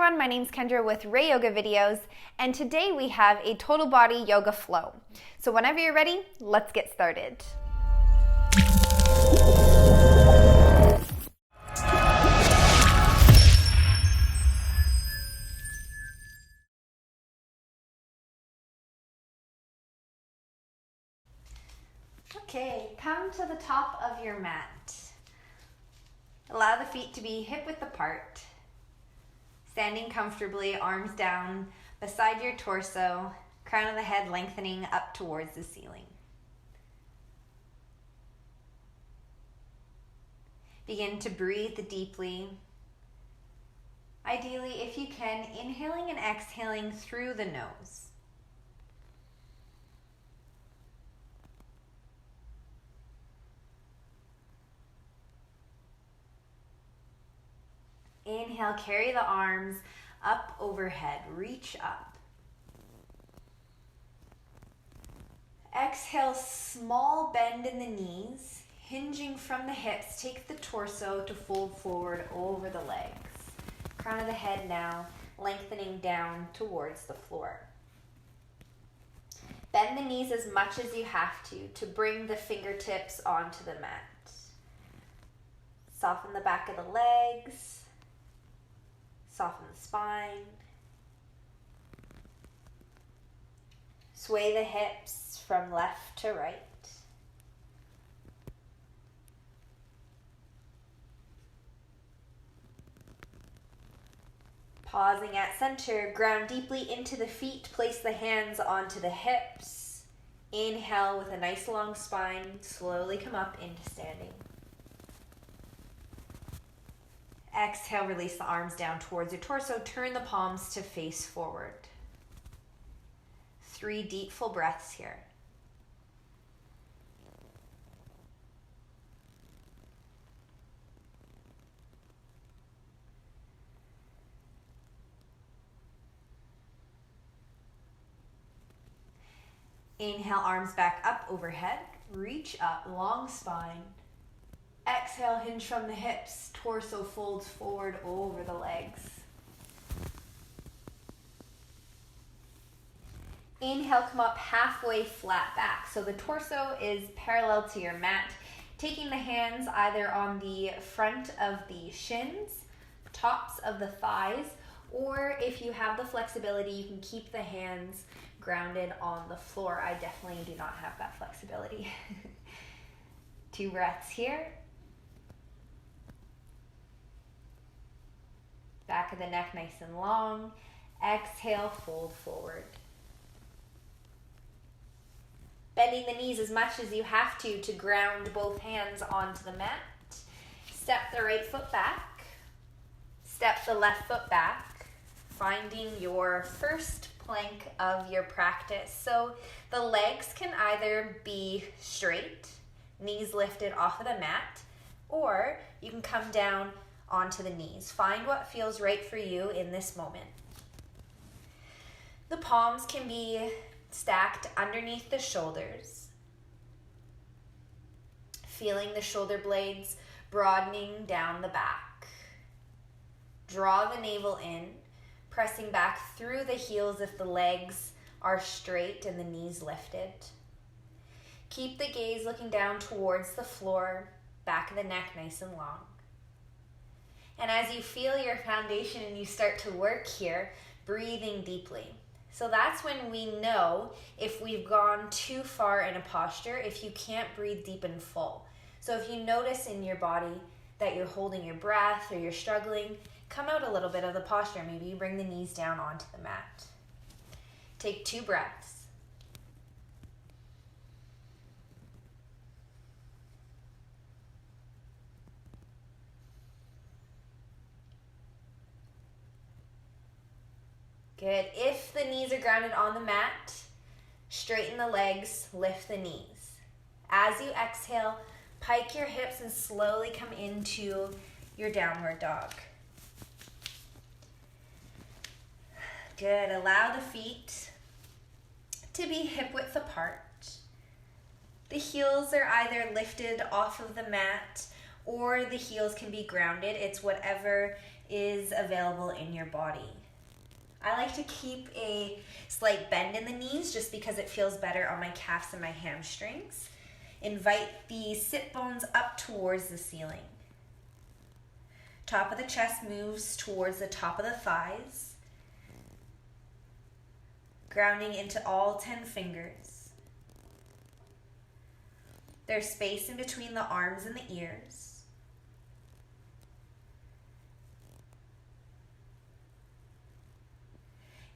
everyone, my name's Kendra with Ray Yoga Videos, and today we have a total body yoga flow. So whenever you're ready, let's get started. Okay, come to the top of your mat. Allow the feet to be hip-width apart. Standing comfortably, arms down beside your torso, crown of the head lengthening up towards the ceiling. Begin to breathe deeply. Ideally, if you can, inhaling and exhaling through the nose. Inhale, carry the arms up overhead, reach up. Exhale, small bend in the knees, hinging from the hips. Take the torso to fold forward over the legs. Crown of the head now, lengthening down towards the floor. Bend the knees as much as you have to bring the fingertips onto the mat. Soften the back of the legs. Soften the spine. Sway the hips from left to right. Pausing at center, ground deeply into the feet. Place the hands onto the hips. Inhale with a nice long spine. Slowly come up into standing. Exhale, release the arms down towards your torso. Turn the palms to face forward. 3 deep, full breaths here. Inhale, arms back up overhead. Reach up, long spine. Exhale, hinge from the hips, torso folds forward over the legs. Inhale, come up halfway flat back. So the torso is parallel to your mat. Taking the hands either on the front of the shins, tops of the thighs, or if you have the flexibility, you can keep the hands grounded on the floor. I definitely do not have that flexibility. 2 breaths here. Back of the neck nice and long. Exhale, fold forward. Bending the knees as much as you have to ground both hands onto the mat. Step the right foot back. Step the left foot back. Finding your first plank of your practice. So the legs can either be straight, knees lifted off of the mat, or you can come down onto the knees. Find what feels right for you in this moment. The palms can be stacked underneath the shoulders. Feeling the shoulder blades broadening down the back. Draw the navel in, pressing back through the heels if the legs are straight and the knees lifted. Keep the gaze looking down towards the floor, back of the neck nice and long. And as you feel your foundation and you start to work here, breathing deeply. So that's when we know if we've gone too far in a posture, if you can't breathe deep and full. So if you notice in your body that you're holding your breath or you're struggling, come out a little bit of the posture. Maybe you bring the knees down onto the mat. Take 2 breaths. Good. If the knees are grounded on the mat, straighten the legs, lift the knees. As you exhale, pike your hips and slowly come into your downward dog. Good. Allow the feet to be hip width apart. The heels are either lifted off of the mat or the heels can be grounded. It's whatever is available in your body. I like to keep a slight bend in the knees just because it feels better on my calves and my hamstrings. Invite the sit bones up towards the ceiling. Top of the chest moves towards the top of the thighs, grounding into all 10 fingers. There's space in between the arms and the ears.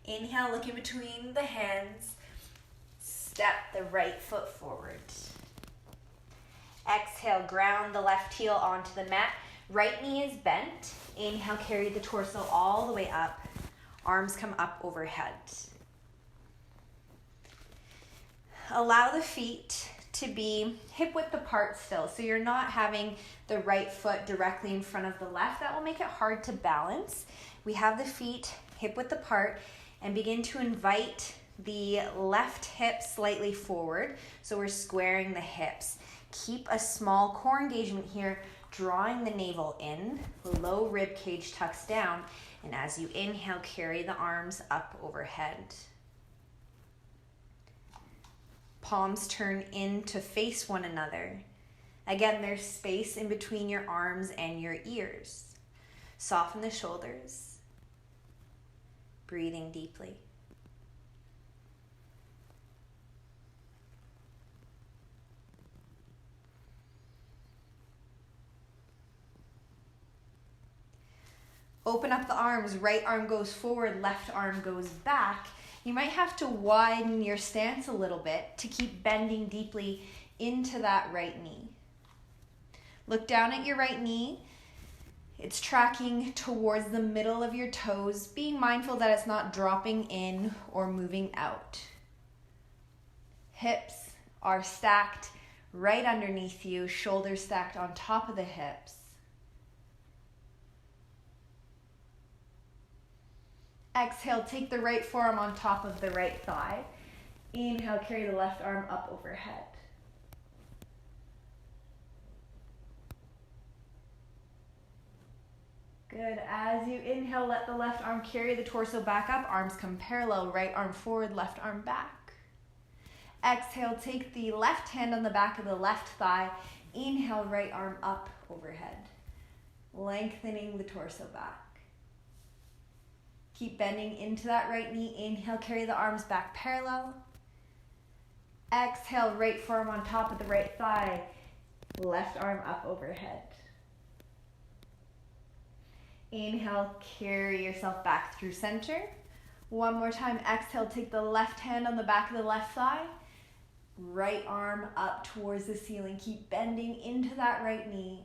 Inhale, look in between the hands. Step the right foot forward. Exhale, ground the left heel onto the mat. Right knee is bent. Inhale, carry the torso all the way up. Arms come up overhead. Allow the feet to be hip width apart still, so you're not having the right foot directly in front of the left. That will make it hard to balance. We have the feet hip width apart and begin to invite the left hip slightly forward, so we're squaring the hips. Keep a small core engagement here, drawing the navel in, low rib cage tucks down, and as you inhale, carry the arms up overhead. Palms turn in to face one another. Again, there's space in between your arms and your ears. Soften the shoulders. Breathing deeply. Open up the arms. Right arm goes forward, left arm goes back. You might have to widen your stance a little bit to keep bending deeply into that right knee. Look down at your right knee. It's tracking towards the middle of your toes, being mindful that it's not dropping in or moving out. Hips are stacked right underneath you, shoulders stacked on top of the hips. Exhale, take the right forearm on top of the right thigh. Inhale, carry the left arm up overhead. Good. As you inhale, let the left arm carry the torso back up. Arms come parallel, right arm forward, left arm back. Exhale, take the left hand on the back of the left thigh. Inhale, right arm up overhead. Lengthening the torso back. Keep bending into that right knee. Inhale, carry the arms back parallel. Exhale, right forearm on top of the right thigh. Left arm up overhead. Inhale, carry yourself back through center. One more time. Exhale, take the left hand on the back of the left thigh. Right arm up towards the ceiling. Keep bending into that right knee.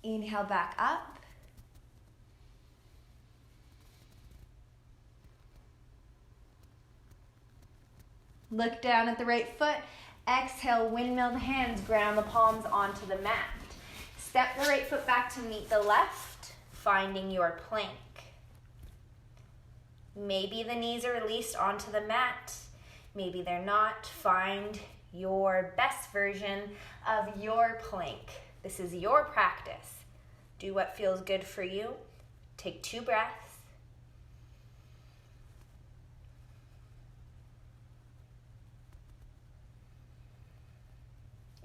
Inhale, back up. Look down at the right foot. Exhale, windmill the hands, ground the palms onto the mat. Step the right foot back to meet the left, finding your plank. Maybe the knees are released onto the mat. Maybe they're not. Find your best version of your plank. This is your practice. Do what feels good for you. Take 2 breaths.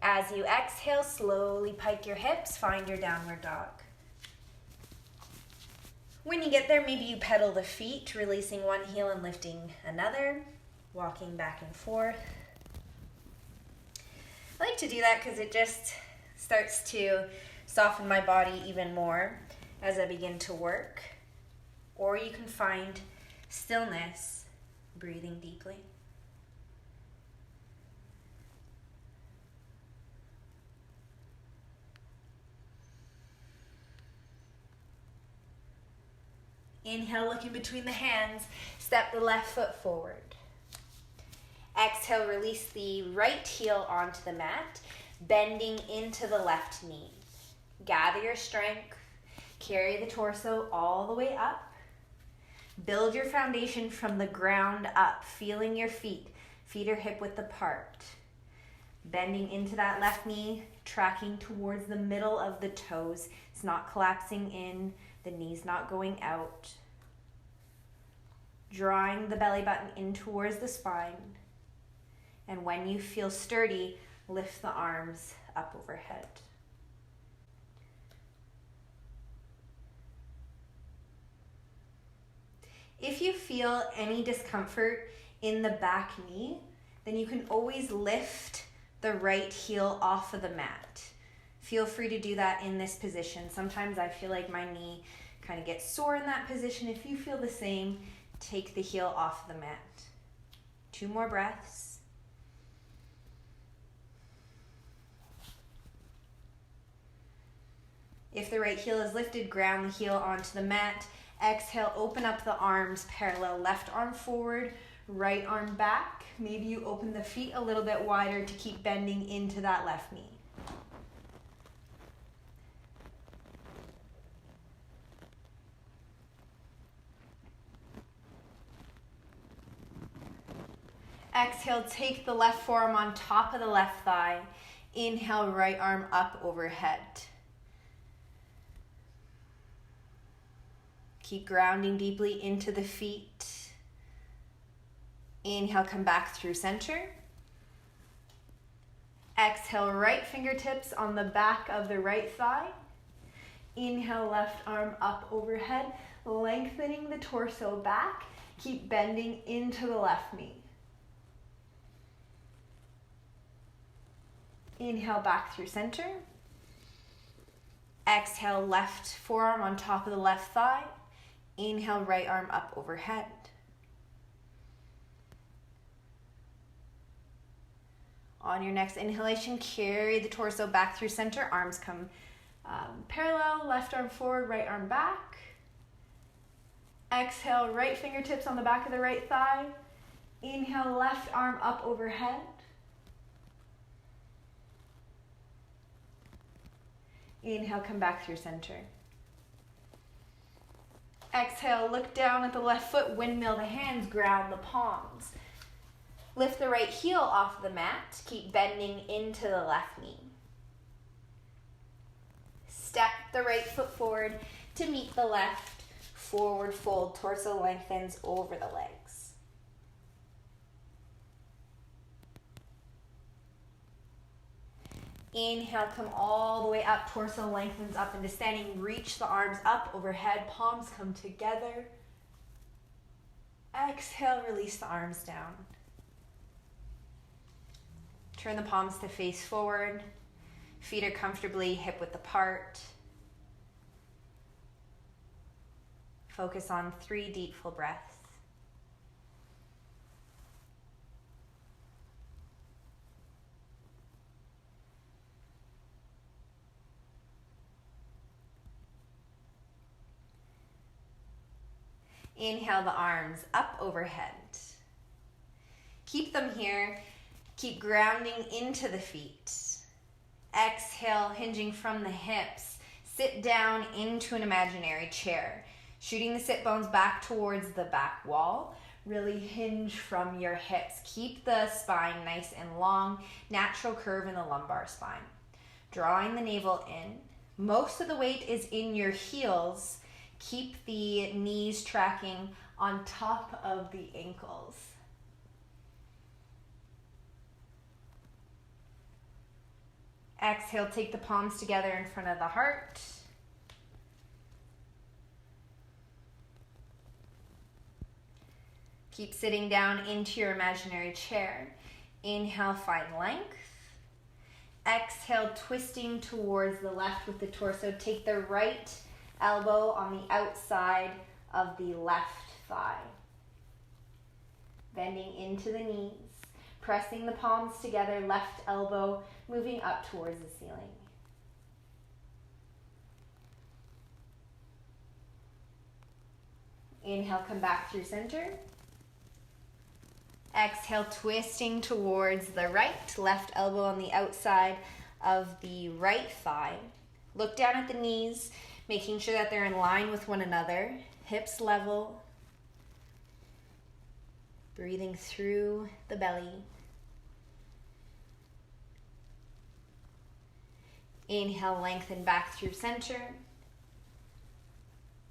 As you exhale, slowly pike your hips, find your downward dog. When you get there, maybe you pedal the feet, releasing one heel and lifting another, walking back and forth. I like to do that because it just starts to soften my body even more as I begin to work. Or you can find stillness, breathing deeply. Inhale, looking between the hands, step the left foot forward. Exhale, release the right heel onto the mat, bending into the left knee. Gather your strength, carry the torso all the way up. Build your foundation from the ground up, feeling your feet. Feet are hip width apart. Bending into that left knee, tracking towards the middle of the toes. It's not collapsing in, the knees not going out. Drawing the belly button in towards the spine. And when you feel sturdy, lift the arms up overhead. If you feel any discomfort in the back knee, then you can always lift the right heel off of the mat. Feel free to do that in this position. Sometimes I feel like my knee kind of gets sore in that position. If you feel the same, take the heel off the mat. 2 more breaths. If the right heel is lifted, ground the heel onto the mat. Exhale, open up the arms parallel. Left arm forward, right arm back. Maybe you open the feet a little bit wider to keep bending into that left knee. Exhale, take the left forearm on top of the left thigh. Inhale, right arm up overhead. Keep grounding deeply into the feet. Inhale, come back through center. Exhale, right fingertips on the back of the right thigh. Inhale, left arm up overhead, lengthening the torso back. Keep bending into the left knee. Inhale, back through center. Exhale, left forearm on top of the left thigh. Inhale, right arm up overhead. On your next inhalation, carry the torso back through center. Arms come parallel, left arm forward, right arm back. Exhale, right fingertips on the back of the right thigh. Inhale, left arm up overhead. Inhale, come back through center. Exhale, look down at the left foot, windmill the hands, ground the palms. Lift the right heel off the mat, keep bending into the left knee. Step the right foot forward to meet the left, forward fold, torso lengthens over the legs. Inhale, come all the way up, torso lengthens up into standing. Reach the arms up overhead, palms come together. Exhale, release the arms down. Turn the palms to face forward. Feet are comfortably hip width apart. Focus on 3 deep full breaths. Inhale the arms up overhead. Keep them here. Keep grounding into the feet. Exhale, hinging from the hips. Sit down into an imaginary chair. Shooting the sit bones back towards the back wall. Really hinge from your hips. Keep the spine nice and long. Natural curve in the lumbar spine. Drawing the navel in. Most of the weight is in your heels. Keep the knees tracking on top of the ankles. Exhale, take the palms together in front of the heart. Keep sitting down into your imaginary chair. Inhale, find length. Exhale, twisting towards the left with the torso. Take the right elbow on the outside of the left thigh. Bending into the knees. Pressing the palms together, left elbow moving up towards the ceiling. Inhale, come back through center. Exhale, twisting towards the right, left elbow on the outside of the right thigh. Look down at the knees, making sure that they're in line with one another. Hips level. Breathing through the belly. Inhale, lengthen back through center.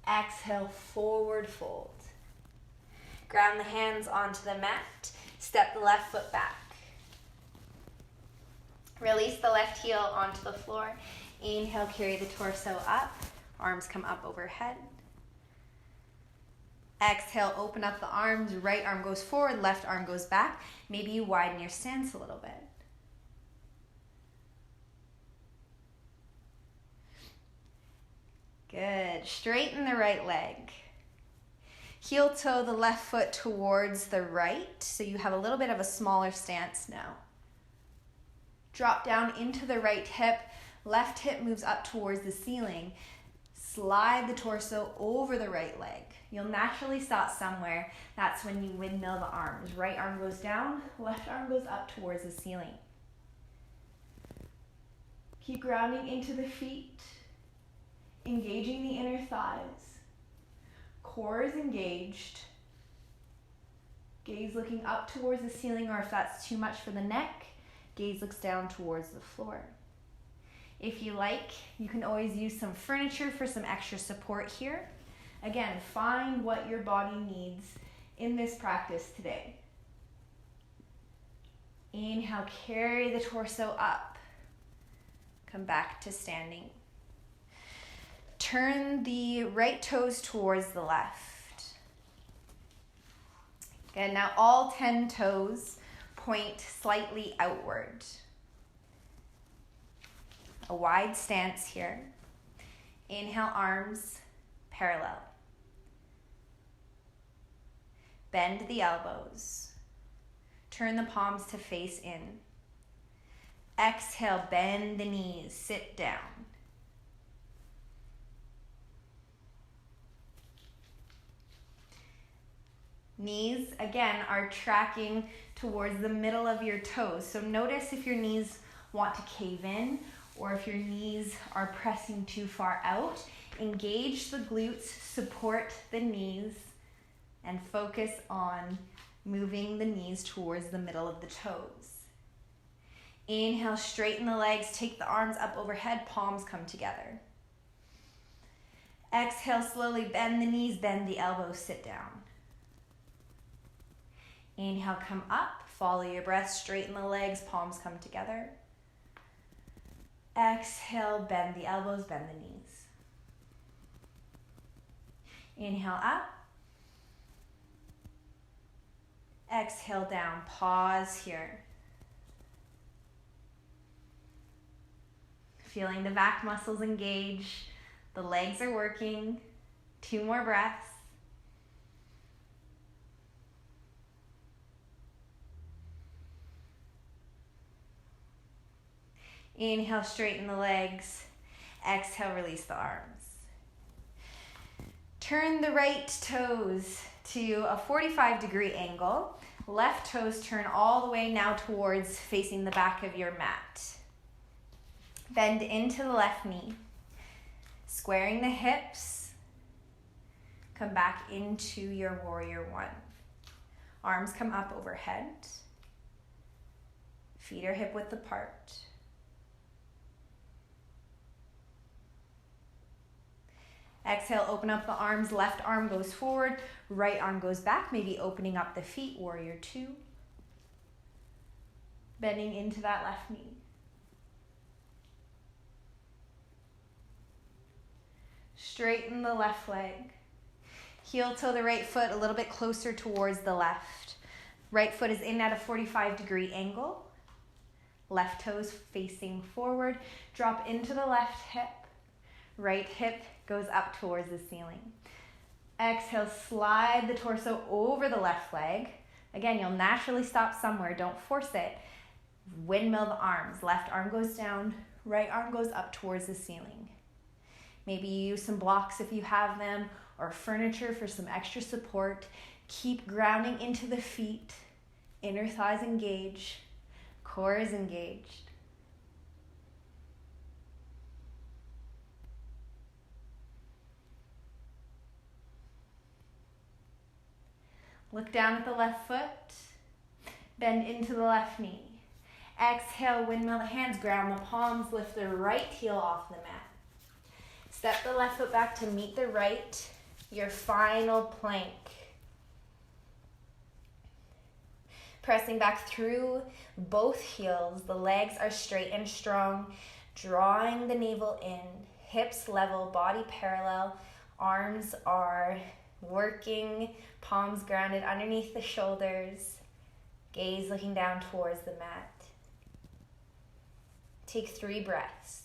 Exhale, forward fold. Ground the hands onto the mat. Step the left foot back. Release the left heel onto the floor. Inhale, carry the torso up. Arms come up overhead. Exhale, open up the arms. Right arm goes forward, left arm goes back. Maybe you widen your stance a little bit. Good. Straighten the right leg. Heel toe the left foot towards the right, so you have a little bit of a smaller stance now. Drop down into the right hip. Left hip moves up towards the ceiling. Slide the torso over the right leg. You'll naturally stop somewhere. That's when you windmill the arms. Right arm goes down, left arm goes up towards the ceiling. Keep grounding into the feet, engaging the inner thighs. Core is engaged. Gaze looking up towards the ceiling, or if that's too much for the neck, gaze looks down towards the floor. If you like, you can always use some furniture for some extra support here. Again, find what your body needs in this practice today. Inhale, carry the torso up. Come back to standing. Turn the right toes towards the left. Good, now all 10 toes point slightly outward. A wide stance here. Inhale, arms parallel. Bend the elbows. Turn the palms to face in. Exhale, bend the knees, sit down. Knees, again, are tracking towards the middle of your toes. So notice if your knees want to cave in or if your knees are pressing too far out. Engage the glutes, support the knees, and focus on moving the knees towards the middle of the toes. Inhale, straighten the legs, take the arms up overhead, palms come together. Exhale, slowly bend the knees, bend the elbows, sit down. Inhale, come up, follow your breath, straighten the legs, palms come together. Exhale, bend the elbows, bend the knees. Inhale up. Exhale down, pause here. Feeling the back muscles engage, the legs are working. 2 more breaths. Inhale, straighten the legs. Exhale, release the arms. Turn the right toes to a 45-degree angle. Left toes turn all the way now towards facing the back of your mat. Bend into the left knee. Squaring the hips. Come back into your warrior one. Arms come up overhead. Feet are hip width apart. Exhale, open up the arms. Left arm goes forward, right arm goes back, maybe opening up the feet, warrior two. Bending into that left knee. Straighten the left leg. Heel toe the right foot a little bit closer towards the left. Right foot is in at a 45-degree angle. Left toes facing forward. Drop into the left hip. Right hip goes up towards the ceiling. Exhale, slide the torso over the left leg. Again, you'll naturally stop somewhere. Don't force it. Windmill the arms. Left arm goes down, right arm goes up towards the ceiling. Maybe you use some blocks if you have them, or furniture for some extra support. Keep grounding into the feet. Inner thighs engage. Core is engaged. Look down at the left foot. Bend into the left knee. Exhale, windmill the hands, ground the palms, lift the right heel off the mat. Step the left foot back to meet the right, your final plank. Pressing back through both heels, the legs are straight and strong, drawing the navel in, hips level, body parallel, arms are working, palms grounded underneath the shoulders, gaze looking down towards the mat. Take 3 breaths.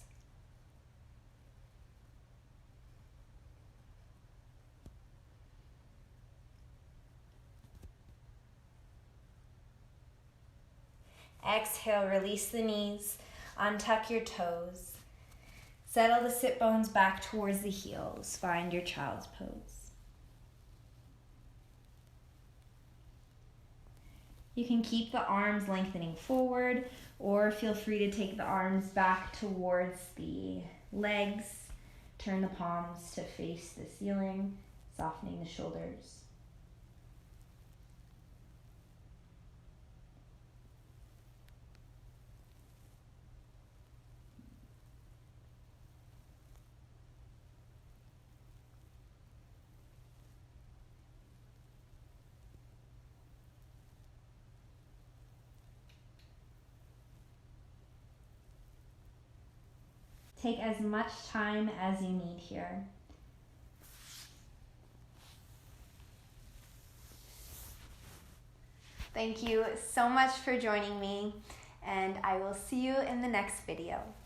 Exhale, release the knees, untuck your toes. Settle the sit bones back towards the heels. Find your child's pose. You can keep the arms lengthening forward, or feel free to take the arms back towards the legs. Turn the palms to face the ceiling, softening the shoulders. Take as much time as you need here. Thank you so much for joining me, and I will see you in the next video.